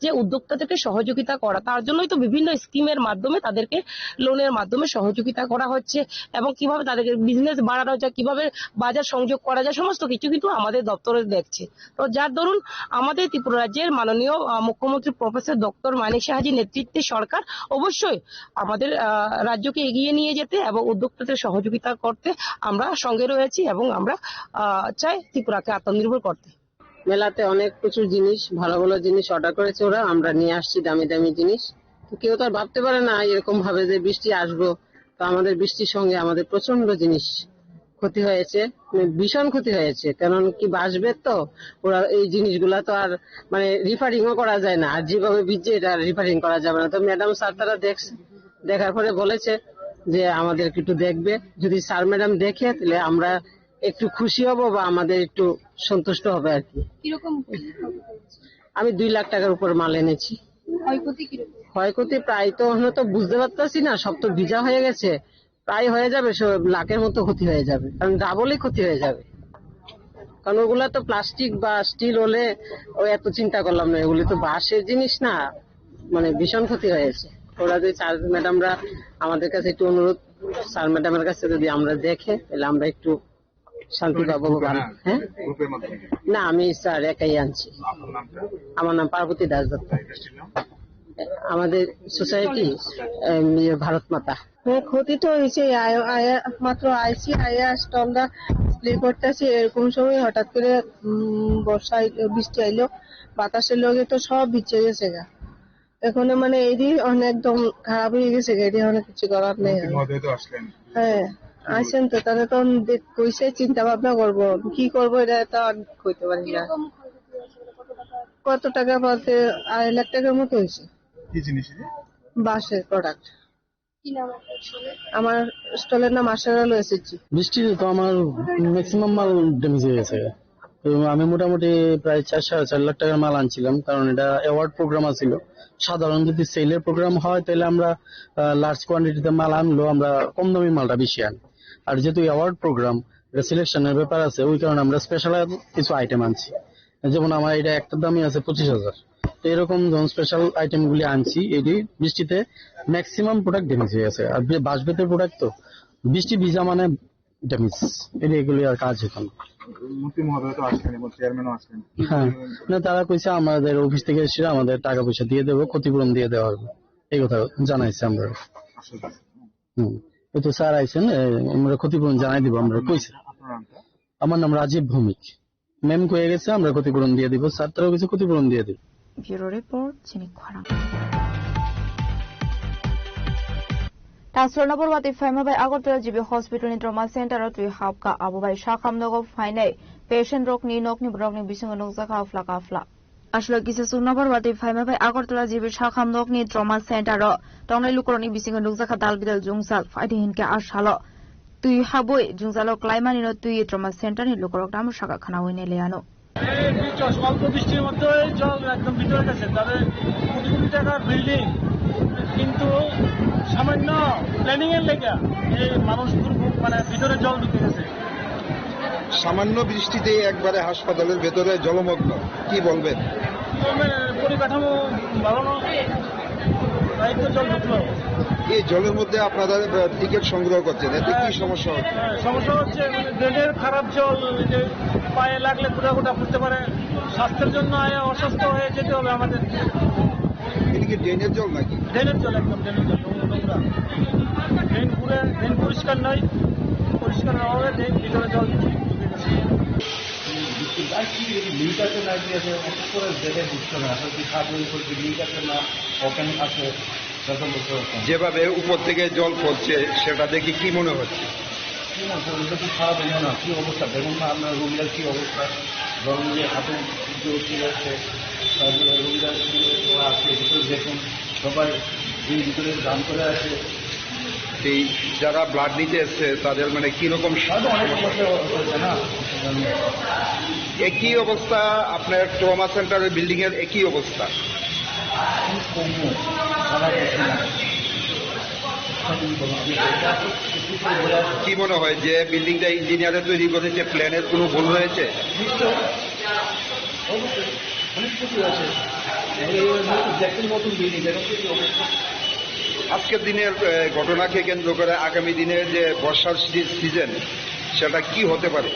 যে উদ্যোক্তাদেরকে সহযোগিতা করা তার জন্যই তো বিভিন্ন স্কিমের মাধ্যমে তাদেরকে লোনের মাধ্যমে সহযোগিতা করা হচ্ছে এবং কিভাবে তাদেরকে বিজনেস বাড়ানো যায় কিভাবে বাজার সংযোগ করা যায় সমস্ত কিছু কিন্তু আমাদের দপ্তরে দেখছে তো যার দরুন আমাদের ত্রিপুরা রাজ্যের মাননীয় মুখ্যমন্ত্রী প্রফেসর ডক্টর মানিক সাহাজির নেতৃত্বে সরকার অবশ্যই আমাদের রাজ্যকে এগিয়ে নিয়ে যেতে এবং উদ্যোক্তাদের সহযোগিতা করতে আমরা সঙ্গে রয়েছি এবং আমরা চাই ত্রিপুরাকে আত্মনির্ভর করতে মেলাতে অনেক প্রচুর জিনিস ভালো ভালো জিনিস অর্ডার করেছে ওরা আমরা নিয়ে আসছি দামি দামি জিনিস তো কেউ তো আর ভাবতে পারে না এরকম ভাবে যে বৃষ্টি আসবো তো আমাদের বৃষ্টির সঙ্গে আমাদের প্রচন্ড জিনিস ক্ষতি হয়েছে ভীষণ ক্ষতি হয়েছে কারণ কি বাসবে তো ওরা এই জিনিসগুলা তো আর মানে রিফারিংও করা যায় না আর যেভাবে ভিজছে এটা রিফারিং করা যাবে না তো ম্যাডাম স্যার তারা দেখার পরে বলেছে যে আমাদের একটু দেখবে যদি স্যার ম্যাডাম দেখে তাহলে আমরা একটু খুশি হব বা আমাদের একটু সন্তুষ্ট হবে আর কি আমি 2 লাখ টাকার উপর মাল এনেছি ক্ষয়ক্ষতি প্রায় তো তো বুঝতে পারতেছি না সব তো ভিজা হয়ে গেছে প্রায় হয়ে যাবে লাখের মতো ক্ষতি হয়ে যাবে কারণ ডাবলই ক্ষতি হয়ে যাবে কারণ ওগুলা তো প্লাস্টিক বা স্টিল হলে ওই এত চিন্তা করলাম না এগুলি তো বাঁশের জিনিস না মানে ভীষণ ক্ষতি হয়েছে ওরা যদি স্যার ম্যাডামরা আমাদের কাছে একটু অনুরোধ স্যার ম্যাডামের কাছে যদি আমরা দেখে তাহলে আমরা একটু শান্তি পাবো হ্যাঁ না আমি স্যার একাই আনছি আমার নাম পার্বতী দাস দত্ত আমাদের সোসাইটি ভারত মাতা ক্ষতি তো হয়েছে মাত্র আইসি আয়া স্টলটা স্প্রে করতেছি এরকম সময় হঠাৎ করে বর্ষায় বৃষ্টি আইলো বাতাসের লগে তো সব ভিজে গেছে গা এখন মানে এই একদম খারাপ হয়ে গেছে এটি অনেক কিছু করার নেই হ্যাঁ আসেন তো তাহলে তো কইছে চিন্তা ভাবনা করবো কি করবো এটা তো কইতে পারি না কত টাকা বলতে 2.5 লাখ টাকার মতো হয়েছে বাঁশের প্রোডাক্ট আমার স্টলের নাম আশারাল এসেছি। বৃষ্টিতে তো আমার ম্যাক্সিমাম মাল ড্যামেজ হয়ে গেছে। তো আমি মোটামুটি প্রায় 4-4.5 লাখ টাকার মাল আনছিলাম, কারণ এটা অ্যাওয়ার্ড প্রোগ্রাম ছিল। সাধারণ যদি সেলের প্রোগ্রাম হয় তাহলে আমরা লার্জ কোয়ান্টিটিতে মাল আনলেও আমরা কম দামি মালটা বেশি আনি, আর যেহেতু অ্যাওয়ার্ড প্রোগ্রাম এটা সিলেকশনের ব্যাপার আছে, ওই কারণে আমরা স্পেশাল কিছু আইটেম আনছি। যেমন আমার এটা একটার দামই আছে 25,000। তো এরকম যখন স্পেশাল আইটেম গুলি আনছি, এটি বৃষ্টিতে ম্যাক্সিমাম প্রোডাক্ট ড্যামেজ হয়ে গেছে। আর বাঁশবেতের প্রোডাক্ট তো বৃষ্টি ভিজা মানে ড্যামেজ, এগুলি আর কাজ হতো না। হ্যাঁ, না তারা কইছে আমাদের অফিস থেকে এসে আমাদের টাকা পয়সা দিয়ে দেবো, ক্ষতিপূরণ দিয়ে দেওয়া হবে, এই কথা জানাইছে আমরা। তো স্যার আইছেন, আমরা ক্ষতিপূরণ জানাই দিব আমরা কইছে। আমার নাম রাজীব ভৌমিক। ম্যাম কয়ে গেছে আমরা ক্ষতিপূরণ দিয়ে দিব, স্যার তারাও কিছু ক্ষতিপূরণ দিয়ে দিব। ব্যুরো রিপোর্ট, চিনি খরাং। Transfer by Fama by Agotel GB Hospital in Trauma Center at Hapka Abu by Shakam Nogo Fine, patient Rockney Nokni Brokni Bising Nozaka Flakafla. Ashla Kisses number what if Fama by Agotel GB Shakam Nokni Trauma Center, Tony Lukroni Bising Nozaka Dalbidal Jungsal, fighting in Ashalo. তুই হাবই জুংজালো ক্লাইমান ইনো তুই trauma centre নি লোকরকটাম শাখা খানা হইনে লিয়ানো অল্প বৃষ্টির মধ্যে জল একদম ভিতরে গেছে, তবে কোটি কোটি টাকার বিল্ডিং, কিন্তু সামান্য প্ল্যানিং এর লেগে এই মানুষ মানে ভিতরে জল ঢুকে গেছে। সামান্য বৃষ্টিতে একবারে হাসপাতালের ভেতরে জলমগ্ন, কি বলবেন? পরিকাঠামো ভালো না, তাই তো জল ঢুকলো। এই জলের মধ্যে আপনারা টিকিট সংগ্রহ করছেন, এতে কি সমস্যা হচ্ছে? সমস্যা হচ্ছে ড্রেনের খারাপ জল, যে পায়ে লাগলে গোটা ফুটতে পারে, স্বাস্থ্যের জন্য অসুস্থ হয়ে যেতে হবে আমাদের। এটা কি ড্রেনের জল নাকি? ড্রেনের জল, একদম ড্রেনের জল, নোংরা। ড্রেন পরিষ্কার নয়, পরিষ্কার না হলে ড্রেন ভিতরে জল যেভাবে উপর থেকে জল পড়ছে সেটা দেখে কি মনে হচ্ছে? খারাপ হলো না, কি অবস্থা দেখুন না আপনার রোগীদের কি অবস্থা, ধরুন যে হাতে আছে, তারপরে রোগীরা আছে ভিতরে দেখুন, সবাই ভিতরে দাম করে আছে। এই যারা ব্লাড নিতে এসছে তাদের মানে কিরকম একই অবস্থা? আপনার ট্রমা সেন্টারের বিল্ডিং এর একই অবস্থা? কি মনে হয় যে বিল্ডিংটা ইঞ্জিনিয়ারে তৈরি করেছে, প্ল্যানের কোনো ভুল হয়েছে? আজকের দিনের ঘটনাকে কেন্দ্র করে আগামী দিনে যে বর্ষার সিজন, সেটা কি হতে পারে?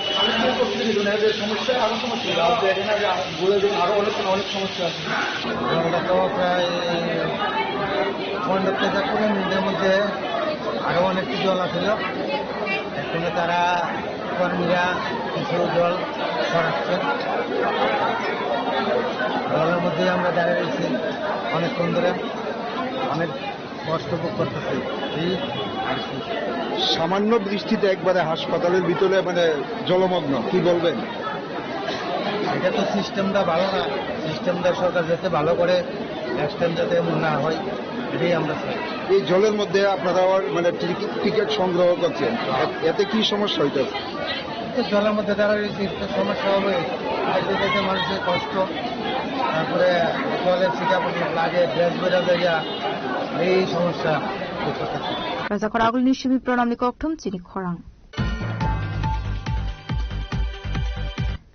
আরো অনেক সমস্যা আছে। এটা তো প্রায় নিজের মধ্যে আরো অনেক জল আছিল, এখানে তারা কর্মীরা কিছু জল সরাচ্ছেন। জলের মধ্যে আমরা দাঁড়িয়ে রয়েছি অনেকক্ষণ ধরে, অনেক কষ্ট ভোগ করতেছি। সামান্য বৃষ্টিতে একবারে হাসপাতালের ভিতরে মানে জলমগ্ন, কি বলবেন? এটা তো সিস্টেমটা ভালো না, সিস্টেমটা সরকার যাতে ভালো করে নেক্সট টাইম যাতে না হয়, এটাই আমরা চাই। এই জলের মধ্যে আপনারা মানে টিকিট সংগ্রহ করছেন, এতে কি সমস্যা হইতেছে? জলের মধ্যে দাঁড়ালে সমস্যা হবে, যেতে মানুষের কষ্ট, তারপরে জলের ছিটাপটি লাগে, ড্রেস বেড়া যায়, এই সমস্যা। রাজা খরাগুল নিশ্চিত প্রণামী কক্ষম চিনি খরাং।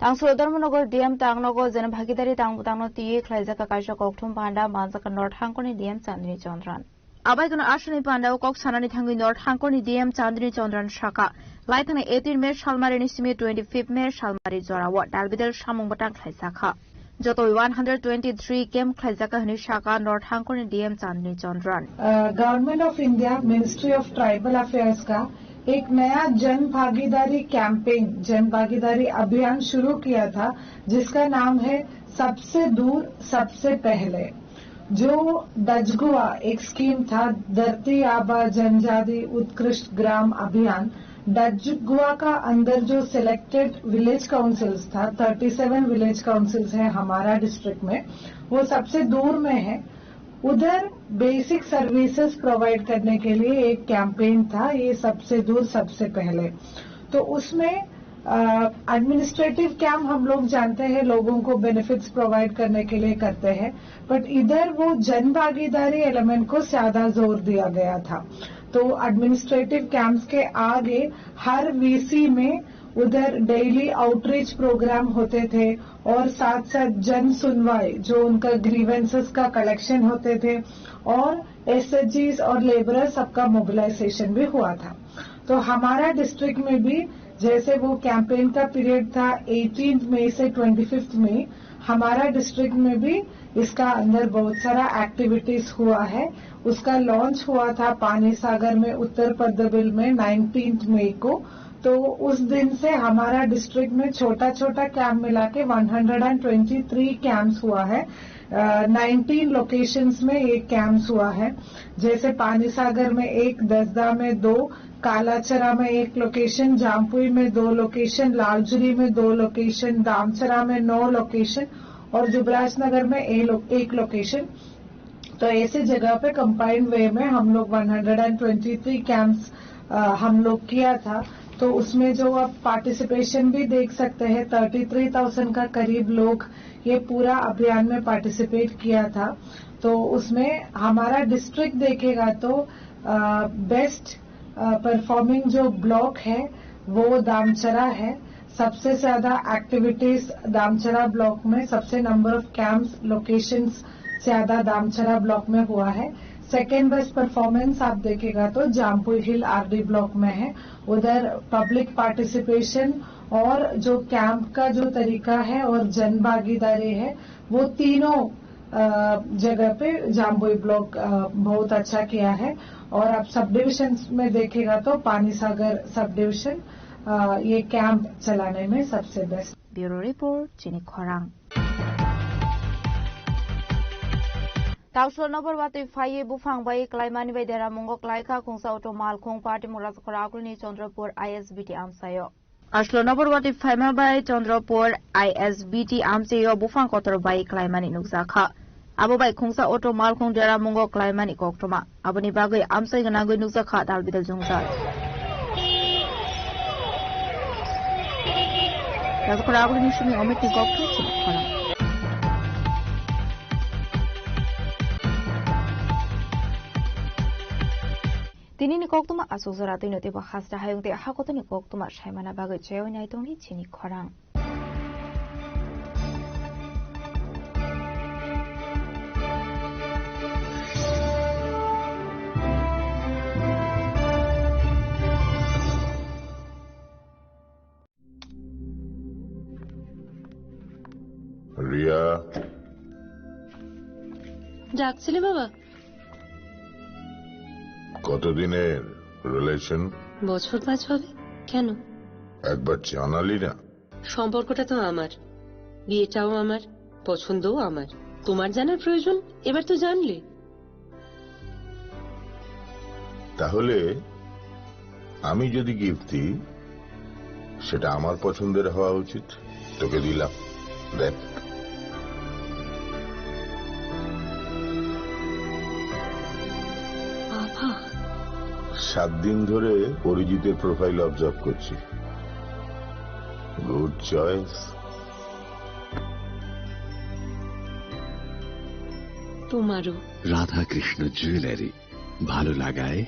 Tangsul Dharmanagar DM Tangnagar Zen Bhagidari Tangputangno Tiye Klaizaka Kaisha Kokthum Panda Manzaka North Hankoni DM Chandni Chandran. Abaikana Ashani Panda Kok Sanani Tangi North Hankoni DM Chandni Chandran Shaka. Laitana 18 May Shalmari Nisimi 25 May Shalmari Zorawa Dalbidel Shamung Batang Klaizaka. Joto 123 Kem Klaizaka Hani Shaka North Hankoni DM Chandni Chandran. Government of India Ministry of Tribal Affairs का एक नया जन भागीदारी campaign, जन भागीदारी अभियान शुरू किया था, जिसका नाम है सबसे दूर सबसे पहले। जो डजगुआ एक स्कीम था, धरती आबा जनजाति उत्कृष्ट ग्राम अभियान। डजगुआ का अंदर जो सिलेक्टेड विलेज काउंसिल्स था, 37 विलेज काउंसिल्स है हमारा डिस्ट्रिक्ट में, वो सबसे दूर में है। उधर बेसिक सर्विसेज प्रोवाइड करने के लिए एक कैंपेन था, ये सबसे दूर सबसे पहले। तो उसमें एडमिनिस्ट्रेटिव कैम्प हम लोग जानते हैं लोगों को बेनिफिट्स प्रोवाइड करने के लिए करते हैं, बट इधर वो जन भागीदारी एलिमेंट को ज्यादा जोर दिया गया था। तो एडमिनिस्ट्रेटिव कैंप्स के आगे हर वीसी में उधर डेली आउटरीच प्रोग्राम होते थे और साथ साथ जन सुनवाई जो उनका ग्रीवेंसेस का कलेक्शन होते थे और एसएचजीज और लेबरर्स सबका मोबिलाइजेशन भी हुआ था। तो हमारा डिस्ट्रिक्ट में भी जैसे वो कैंपेन का पीरियड था 18 मई से 25 मई, हमारा डिस्ट्रिक्ट में भी इसका अंदर बहुत सारा एक्टिविटीज हुआ है। उसका लॉन्च हुआ था पानी सागर में उत्तर पर्दबिल में 19 मई को। तो उस दिन से हमारा डिस्ट्रिक्ट में छोटा छोटा कैंप मिला के 123 कैंप्स हुआ है। 19 लोकेशंस में एक कैंप्स हुआ है, जैसे पानी सागर में एक, दसदा में 2, कालाचरा में 1 लोकेशन, जामपुई में 2 लोकेशन, लालजुरी में 2 लोकेशन, दामचरा में 9 लोकेशन और जुबराज नगर में 1 लोकेशन। तो ऐसे जगह पे कंबाइंड वे में हम लोग 123 कैंप्स हम लोग किया था। तो उसमें जो आप पार्टिसिपेशन भी देख सकते हैं, 33,000 का करीब लोग ये पूरा अभियान में पार्टिसिपेट किया था। तो उसमें हमारा डिस्ट्रिक्ट देखेगा तो बेस्ट परफॉर्मिंग जो ब्लॉक है वो दामचरा है। सबसे ज्यादा एक्टिविटीज दामचरा ब्लॉक में, सबसे नंबर ऑफ कैंप्स लोकेशंस ज्यादा दामचरा ब्लॉक में हुआ है। सेकेंड बेस्ट परफॉर्मेंस आप देखेगा तो जामपुई हिल आरडी ब्लॉक में है। उधर पब्लिक पार्टिसिपेशन और जो कैंप का जो तरीका है और जन भागीदारी है वो तीनों जगह पे जामपुई ब्लॉक बहुत अच्छा किया है। और आप सब डिविजन में देखेगा तो पानी सागर सब डिविजन ये कैंप चलाने में सबसे बेस्ट। ब्यूरो रिपोर्ट चिनी खोरांग। Tausol nabor wati faye bufang bai klaimani bai dera mongo klaika khungsa otomal khung party muras korakuni Chandrapur ISBT amsayo. Aslo nabor wati faima bai Chandrapur ISBT amsayo bufang kotor bai klaimani nukzakha. Abo bai khungsa otomal khung dera mongo klaimani koktoma. Aboni bagai amsai ganagoi nukzakha dal bidal jungsal. Tago korakuni shumi omit ni kokto chikona. Tini ni koktuma asuzara tino tiba khasra hayung te hakoto ni koktuma shaimana bagai cheo ni aitongi chini khorang. Riya ডাকছিলে বাবা? কতদিনের relation? বছর 5 হবে। কেন? একবার জানালি না? সম্পর্কটা তো আমার, বিয়েটাও আমার, পছন্দও আমার। তোমার জানার প্রয়োজন এবার তো জানলে। তাহলে আমি যদি গিফট দিই সেটা আমার পছন্দের হওয়া উচিত। তোকে দিলাম, দেখ। বাবা 7 দিন ধরে অরিজিতের প্রোফাইল অবজার্ভ করছি। Good choice. তোমারও। রাধাকৃষ্ণ জুয়েলারি, ভালো লাগায়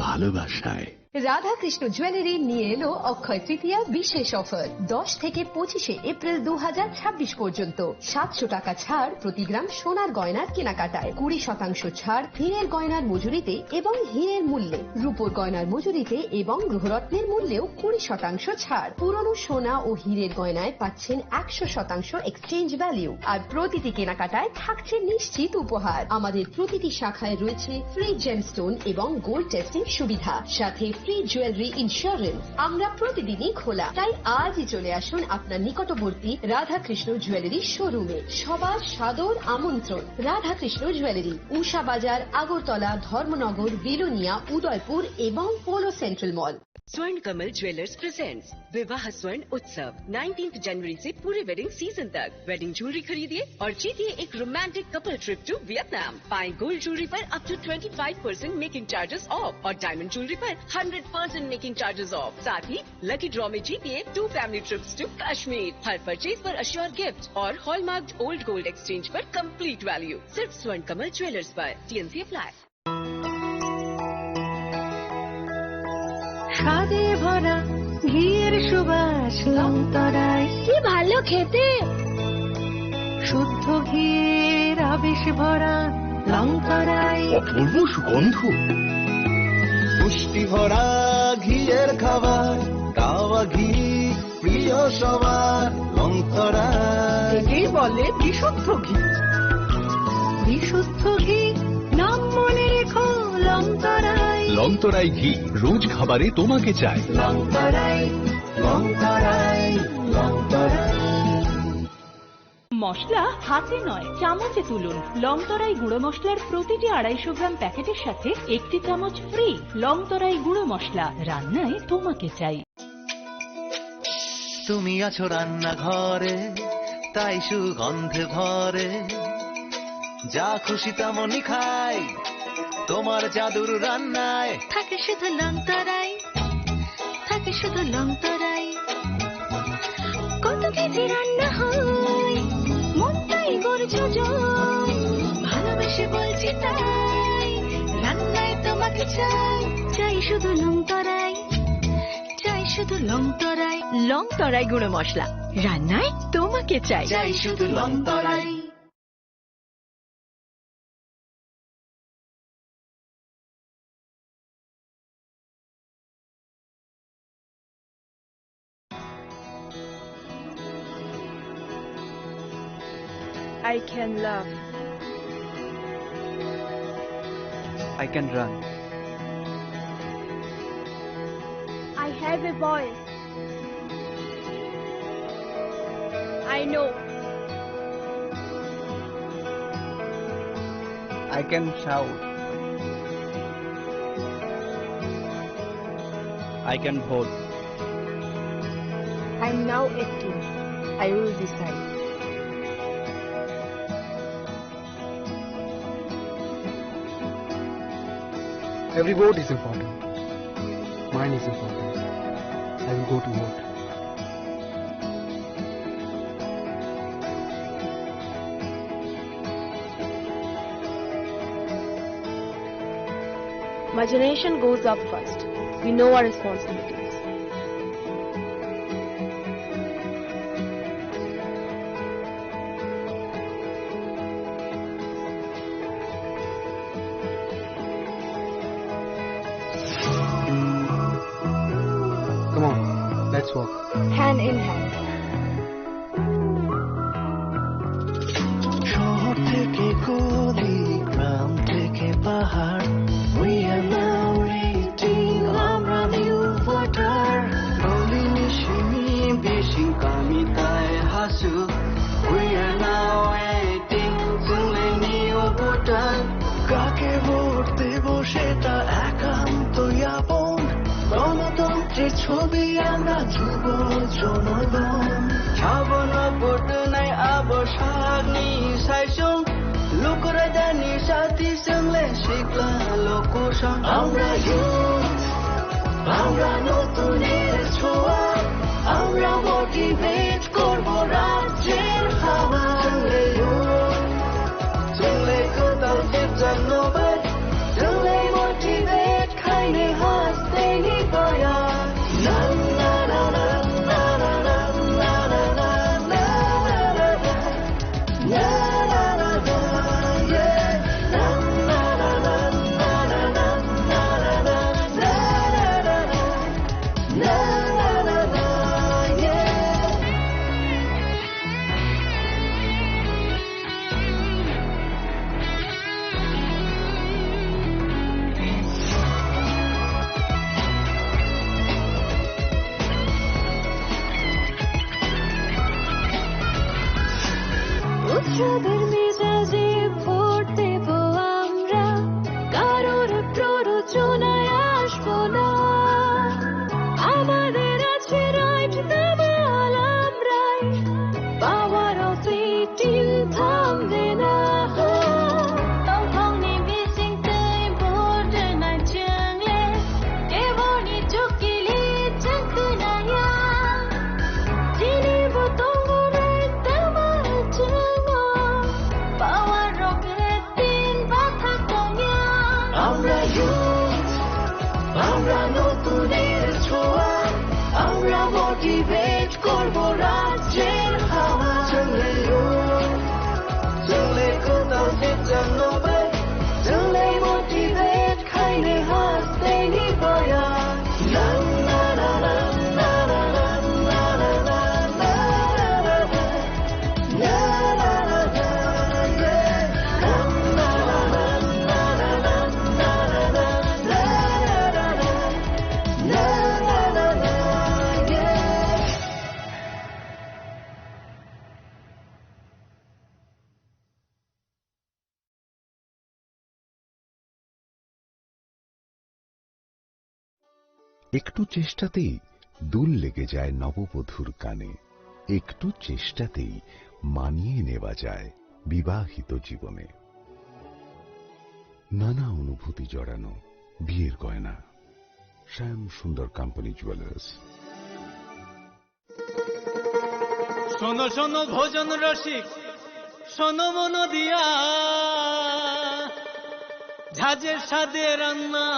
ভালোবাসায়। রাধাকৃষ্ণ জুয়েলারি নিয়ে এলো অক্ষয় তৃতীয়া বিশেষ অফার। 10 থেকে 25 এপ্রিল 2026 পর্যন্ত 700 টাকা ছাড় প্রতি গ্রাম সোনার গয়নার কেনাকাটায়, 20% ছাড় হীরের গয়নার মজুরিতে এবং হীরের মূল্যে, রূপোর গয়নার মজুরিতে এবং গ্রহরত্নের মূল্যেও 20% ছাড়। পুরনো সোনা ও হীরের গয়নায় পাচ্ছেন 100% এক্সচেঞ্জ ভ্যালু, আর প্রতিটি কেনাকাটায় থাকছে নিশ্চিত উপহার। আমাদের প্রতিটি শাখায় রয়েছে ফ্রি জেমস্টোন এবং গোল্ড টেস্টিং সুবিধা, সাথে ফ্রি জুয়েলারি ইন্স্যুরেন্স। আমরা প্রতিদিনই খোলা, তাই আজই চলে আসুন আপনার নিকটবর্তী রাধাকৃষ্ণ জুয়েলারি শোরুমে। সবার সাদর আমন্ত্রণ। রাধাকৃষ্ণ জুয়েলারি, উষা বাজার, আগরতলা, ধর্মনগর, বিলোনিয়া, উদয়পুর এবং পোলো সেন্ট্রাল মল। स्वर्ण कमल ज्वेलर्स प्रेजेंट्स विवाह स्वर्ण उत्सव 19 जनवरी से पूरे वेडिंग सीजन तक। वेडिंग ज्वेलरी खरीदिए और जीतिए एक romantic couple trip to Vietnam. पाएं गोल्ड ज्वेलरी पर up to 25% making charges off और डायमंड ज्वेलरी पर 100% मेकिंग चार्जेस ऑफ। साथ ही लकी ड्रॉ में जीतिए 2 फैमिली ट्रिप्स टू कश्मीर। हर परचेज पर अश्योर गिफ्ट और हॉलमार्क ओल्ड गोल्ड एक्सचेंज पर कंप्लीट वैल्यू। सिर्फ स्वर्ण कमल ज्वेलर्स पर। TNC apply. স্বাদে ভরা ঘিয়ের সুবাস লংতরায় কি ভালো খেতে, শুদ্ধ ঘিয়ের আবেশ ভরা লংতরায় অপূর্ব সুগন্ধ, পুষ্টি ভরা ঘিয়ের খাবার, গাওয়া ঘি প্রিয় সবার লংতরায়। একেই বলে বিশুদ্ধ ঘি। বিশুদ্ধ ঘি নাম মনে রেখো লংতরায়। লংতরাই ঘি রোজ খাবারে তোমাকে চাই। লংতরাই লংতরাই লংতরাই। মশলা হাতে নয় চামচে তুলুন। লংতরাই গুঁড়ো মশলার প্রতিটি 250 গ্রাম প্যাকেটের সাথে 1 চামচ ফ্রি। লংতরাই গুঁড়ো মশলা, রান্নায় তোমাকে চাই। তুমি আছো রান্নাঘরে, তাই সুগন্ধে ভরে, যা খুশি তেমনই খাই তোমার জাদুর রান্নায়। থাকে শুধু লংতরাই, থাকে শুধু লংতরাই। কত কেজি রান্না হয় মনটাই করছো জয়, ভালোবেসে বলছি তাই রান্নায় তোমাকে চাই। চাই শুধু লংতরাই, চাই শুধু লংতরাই। লংতরাই গুঁড়ো মশলা, রান্নায় তোমাকে চাই। চাই শুধু লংতরাই। I can love. I can run. I have a voice. I know. I can shout. I can vote. I'm now 18. I will decide. Every vote is important. Mine is important. I will go to vote. My generation goes up first. We know our responsibilities. Come on, let's walk. Hand in hand. শহর থেকে গলি, গ্রাম থেকে পাহাড়, we are now reaching আমরা new voter. বলিনি শুনি বেশি কামিতায় হাসু, we are now waiting শুনলে নিউ ভোটার। কাকে ভোট দেব সেটা একান্তই আপন, গণতন্ত্রের ছবি আমরা যুব জনগণ। ছাবন ভোট নাই আবসাগনি সাইসং, লোকরা জানি সাথী সঙ্গে শিখলা লোকসং। আমরা ইউথ, আমরা নতুনের ছোঁয়া, আমরা মোটিভেট করব রাজ্যের হাওয়া। চলে ইউথ, চলে কোথাও জানবার, চলে মোটিভেট খাইনে হাসতে নিবয়া। না না না না না না না না না না না না না না না, yeah. Na na na na na na na na na na na na na, yeah. উৎসবের মেজাজে ভোট দেব আমরা, কারোর প্ররোচনায় আসবো না। একটু চেষ্টাতেই দুল লেগে যায় নববধূর কানে, একটু চেষ্টাতেই মানিয়ে নেওয়া যায় বিবাহিত জীবনে। নানা অনুভূতি জড়ানো বিয়ের গয়না। শ্যাম সুন্দর কোম্পানি জুয়েলার্স। শোনো শোনো ভোজন রসিক, শোনো মন দিয়া, ঝাঁঝের স্বাদে রান্না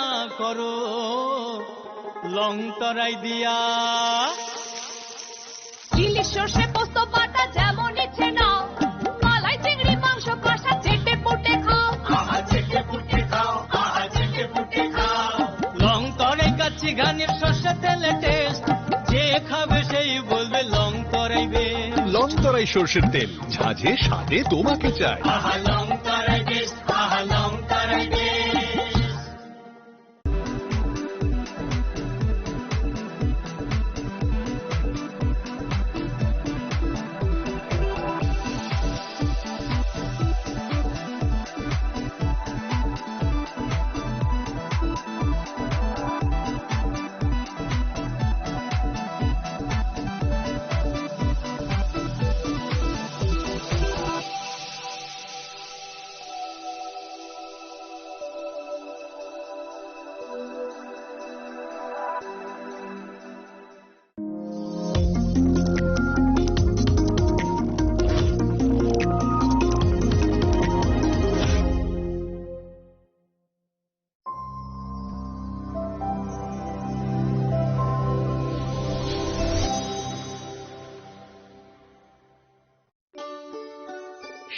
করো লং তরাই দিয়া। ইলিশ সর্ষে পোস্ত বাটা যেমন ইচ্ছে নাও, মালাই চিংড়ি মাংস কষা চেটে পুটে খাও, আহা চেটে পুটে খাও, আহা চেটে পুটে খাও। লং তরাই কাচ্চি ঘানির সর্ষে তেলে টেস্ট, যে খাবে সেই বলবে লং তরাইবে। লং তরাই সর্ষের তেল, ঝাঁঝে স্বাদে তোমাকে চাই। আহা লং তরাই বেশ, আহা লং তরাই বেশ।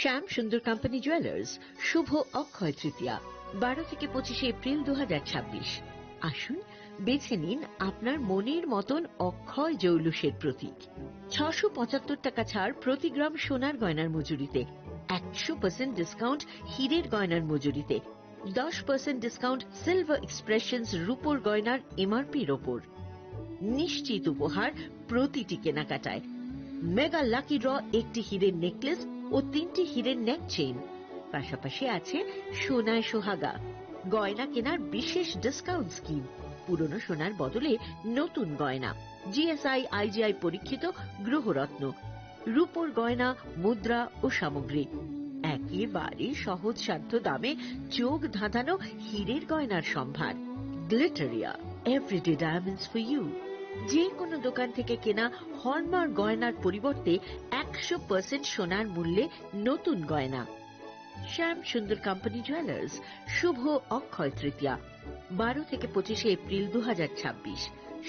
শ্যাম সুন্দর কোম্পানি জুয়েলার্স শুভ অক্ষয় তৃতীয়া 12 থেকে 25 এপ্রিল 2026। আসুন বেছে নিন আপনার মনের মতন অক্ষয় জৌলুসের প্রতীক। 675 টাকা ছাড় প্রতি গ্রাম সোনার গয়নার মজুরিতে, 100% ডিসকাউন্ট হীরের গয়নার মজুরিতে, 10% ডিসকাউন্ট সিলভার এক্সপ্রেশনস রূপোর গয়নার এমআরপির ওপর। নিশ্চিত উপহার প্রতিটি কেনাকাটায়। মেগা লাকি ড্র একটি হীরের নেকলেস ও 3টি হীরের নেক চেইন। পাশাপাশি আছে সোনায় সোহাগা। গয়না কেনার বিশেষ ডিসকাউন্ট স্কিম। পুরনো সোনার বদলে নতুন গয়না। জিএসআই আইজিআই পরীক্ষিত গ্রহরত্ন, রূপোর গয়না, মুদ্রা ও সামগ্রী। একেবারে সহজসাধ্য দামে চোখ ধাঁধানো হীরের গয়নার সম্ভার। Glitteria, everyday diamonds for you. যে কোনো দোকান থেকে কেনা হলমার্ক গয়নার পরিবর্তে 100% সোনার মূল্যে নতুন গয়না। শ্যাম সুন্দর কোম্পানি জুয়েলার্স শুভ অক্ষয় তৃতীয়া 12 থেকে 25 এপ্রিল 2026।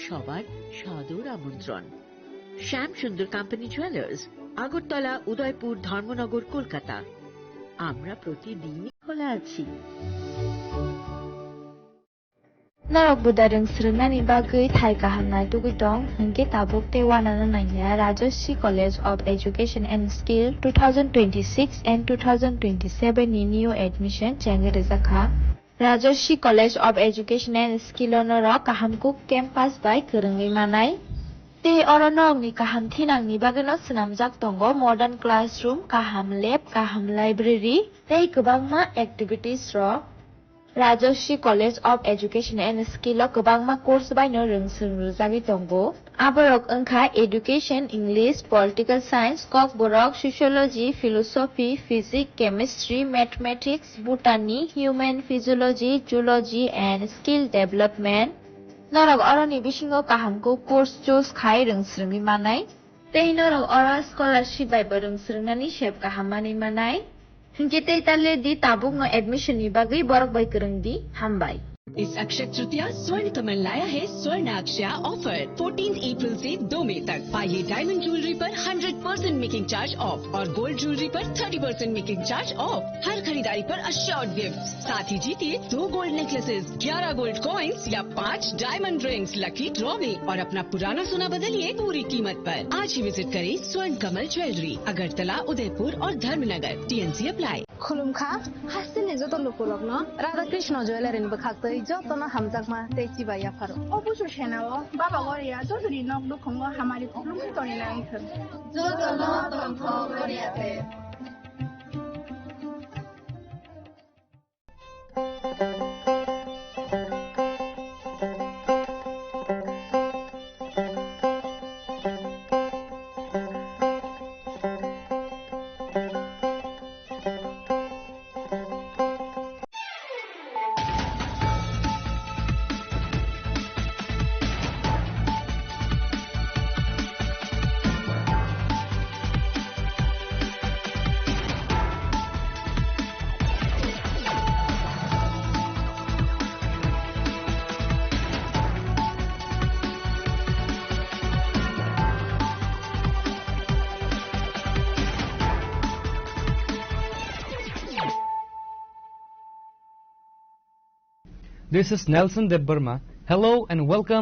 সবার সাদর আমন্ত্রণ। শ্যাম সুন্দর কোম্পানি জুয়েলার্স, আগরতলা, উদয়পুর, ধর্মনগর, কলকাতা। আমরা প্রতিদিনই খোলা আছি। Narok budarung srungnani bagui thai kahamnai tugui dong hingke tabuk te wanana naina Rajashri College of Education and Skill 2026 and 2027 ni new admission change rezakha. Rajashri College of Education and Skill onoro kahamkuk campus by kerengwi manai. Te oronok ni kaham thinang ni bagano snamjak tongo modern classroom, kaham lab, kaham library, tei kwbangma activities ro Rajashri College of Education and Skill o kwbangma course baino rungsrungrujagui tongo. Aborok wngkha Education, English, Political Science, Kok Borok, Sociology, Philosophy, Physics, Chemistry, Mathematics, Botany, Human Physiology, Zoology and Skill Development. Norok oroni bisingo kahamko course choose khai rungsrungui manai. Tei norok oro scholarship bai bo rungsrungnani sep kahammani manai. Hingke tei talle di tabuk no admission ni bagui borok bai kereng di hambai. इस अक्षय तृतीया स्वर्ण कमल लाया है स्वर्ण Akshay offer 14 अप्रैल से 2 मई तक। पाइए diamond jewellery पर 100% making charge of और गोल्ड ज्वेलरी पर 30% मेकिंग चार्ज ऑफ। हर खरीदारी पर अश्योर्ड गिफ्ट, साथ ही जीतिए 2 गोल्ड नेकलेसेस, 11 गोल्ड कॉइन्स या 5 डायमंड रिंग्स लकी ड्रॉ में और अपना पुराना सोना बदलिए पूरी कीमत पर। आज ही विजिट करें स्वर्ण कमल ज्वेलरी, अगरतला, उदयपुर और धर्मनगर। TNC apply. खुलुमखा हासिनि जत लोकलक न राधा कृष्ण ज्वेलरी नि बखाक्तै जतन हामजाकमा तेची बाया फारो अबुसु सेनाव बाबा गरिया जसरी नक दुखंग हमारी खुलुमि तनि नाइथ जतन तन्थ गरियाते। This is Nelson Debbarma. Hello and welcome